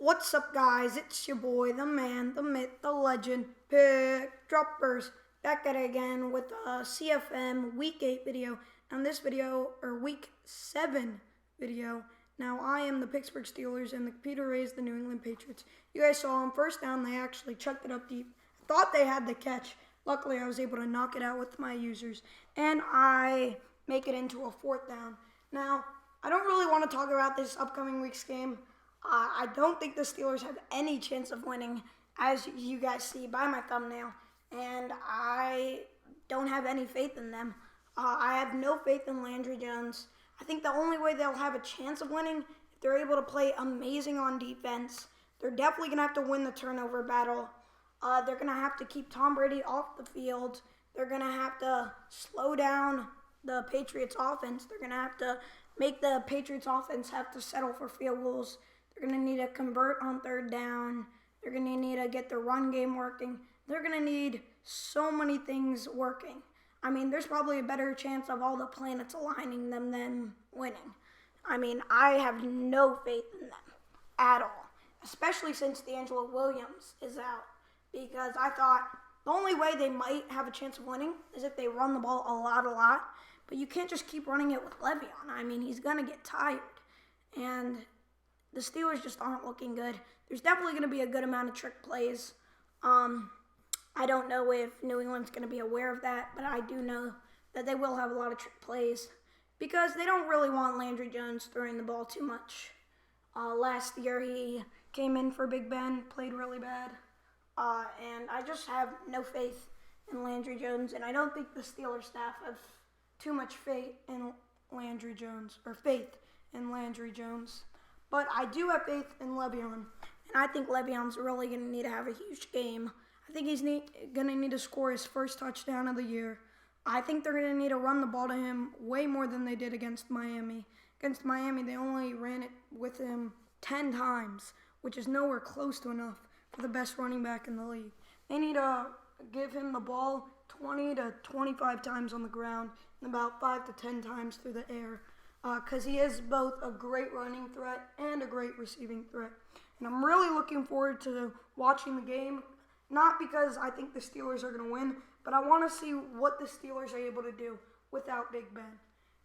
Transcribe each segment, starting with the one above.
What's up, guys? It's your boy, the man, the myth, the legend, Pickdroppers, back at it again with a CFM Week 8 video. And this video, or Week 7 video, now I am the Pittsburgh Steelers and the computer raised the New England Patriots. You guys saw them first down, they actually chucked it up deep. I thought they had the catch. Luckily, I was able to knock it out with my users. And I make it into a fourth down. Now, I don't really want to talk about this upcoming week's game. I don't think the Steelers have any chance of winning, as you guys see by my thumbnail, and I don't have any faith in them. I have no faith in Landry Jones. I think the only way they'll have a chance of winning if they're able to play amazing on defense. They're definitely going to have to win the turnover battle. They're going to have to keep Tom Brady off the field. They're going to have to slow down the Patriots offense. They're going to have to make the Patriots offense have to settle for field goals. They're going to need to convert on third down. They're going to need to get the run game working. They're going to need so many things working. I mean, there's probably a better chance of all the planets aligning them than winning. I mean, I have no faith in them at all, especially since D'Angelo Williams is out, because I thought the only way they might have a chance of winning is if they run the ball a lot, but you can't just keep running it with Le'Veon. I mean, he's going to get tired, and the Steelers just aren't looking good. There's definitely going to be a good amount of trick plays. I don't know if New England's going to be aware of that, but I do know that they will have a lot of trick plays because they don't really want Landry Jones throwing the ball too much. Last year he came in for Big Ben, played really bad, and I just have no faith in Landry Jones, and I don't think the Steelers staff have too much faith in Landry Jones. But I do have faith in Le'Veon, and I think Le'Veon's really going to need to have a huge game. I think he's going to need to score his first touchdown of the year. I think they're going to need to run the ball to him way more than they did against Miami. Against Miami, they only ran it with him 10 times, which is nowhere close to enough for the best running back in the league. They need to give him the ball 20 to 25 times on the ground and about 5 to 10 times through the air. Because he is both a great running threat and a great receiving threat. And I'm really looking forward to watching the game, not because I think the Steelers are going to win, but I want to see what the Steelers are able to do without Big Ben.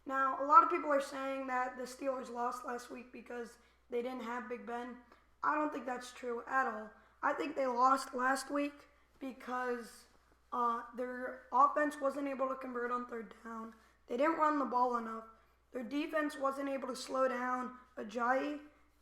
Now, a lot of people are saying that the Steelers lost last week because they didn't have Big Ben. I don't think that's true at all. I think they lost last week because their offense wasn't able to convert on third down. They didn't run the ball enough. Their defense wasn't able to slow down Ajayi,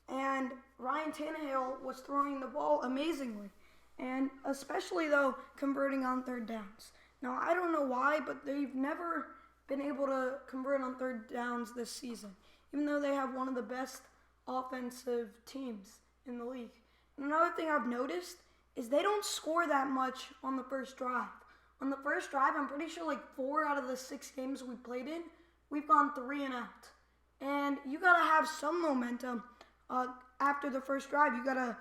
and Ryan Tannehill was throwing the ball amazingly, and especially, though, converting on third downs. Now, I don't know why, but they've never been able to convert on third downs this season, even though they have one of the best offensive teams in the league. And another thing I've noticed is they don't score that much on the first drive. On the first drive, I'm pretty sure like 4 out of the 6 games we played in, we've gone 3 and out. And you got to have some momentum after the first drive. You got to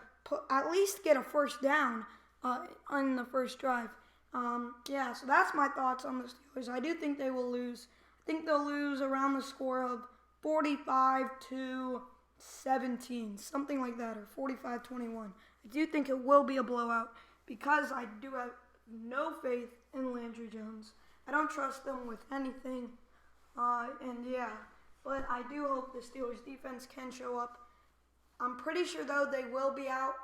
at least get a first down on the first drive. So that's my thoughts on the Steelers. I do think they will lose. I think they'll lose around the score of 45-17, something like that, or 45-21. I do think it will be a blowout because I do have no faith in Landry Jones. I don't trust them with anything. But I do hope the Steelers defense can show up. I'm pretty sure, though, they will be out.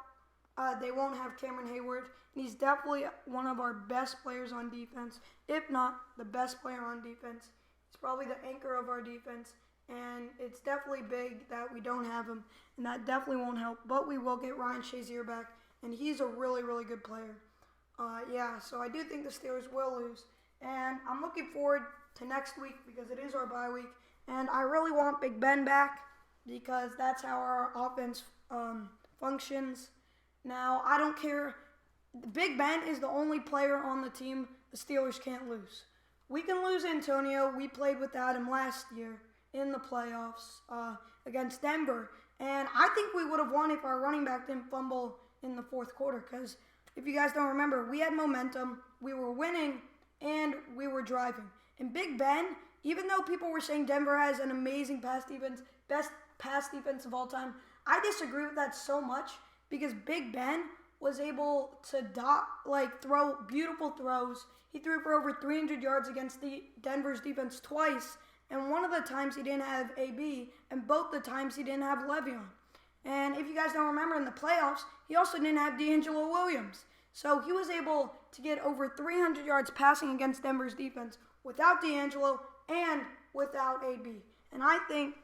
They won't have Cameron Hayward. And he's definitely one of our best players on defense, if not the best player on defense. He's probably the anchor of our defense, and it's definitely big that we don't have him, and that definitely won't help. But we will get Ryan Shazier back, and he's a really, really good player. So I do think the Steelers will lose, and I'm looking forward to next week because it is our bye week, and I really want Big Ben back because that's how our offense functions. Now, I don't care. Big Ben is the only player on the team the Steelers can't lose. We can lose Antonio. We played without him last year in the playoffs against Denver, and I think we would have won if our running back didn't fumble in the fourth quarter because if you guys don't remember, we had momentum, we were winning, and we were driving. And Big Ben, even though people were saying Denver has an amazing pass defense, best pass defense of all time, I disagree with that so much because Big Ben was able to throw beautiful throws. He threw for over 300 yards against the Denver's defense twice, and one of the times he didn't have AB, and both the times he didn't have Le'Veon. And if you guys don't remember, in the playoffs, he also didn't have D'Angelo Williams. So he was able to get over 300 yards passing against Denver's defense without D'Angelo and without AB. And I think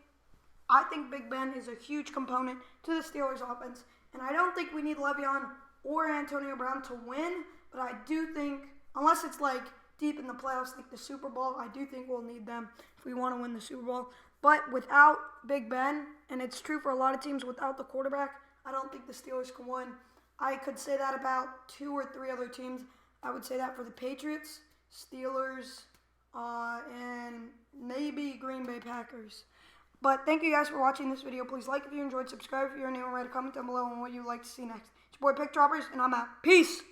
Big Ben is a huge component to the Steelers' offense. And I don't think we need Le'Veon or Antonio Brown to win, but I do think, unless it's like deep in the playoffs, like the Super Bowl, I do think we'll need them if we want to win the Super Bowl. But without Big Ben, and it's true for a lot of teams without the quarterback, I don't think the Steelers can win. I could say that about 2 or 3 other teams. I would say that for the Patriots, Steelers, and maybe Green Bay Packers. But thank you guys for watching this video. Please like if you enjoyed, subscribe if you're new, and write a comment down below on what you'd like to see next. It's your boy Pickdroppers, and I'm out. Peace!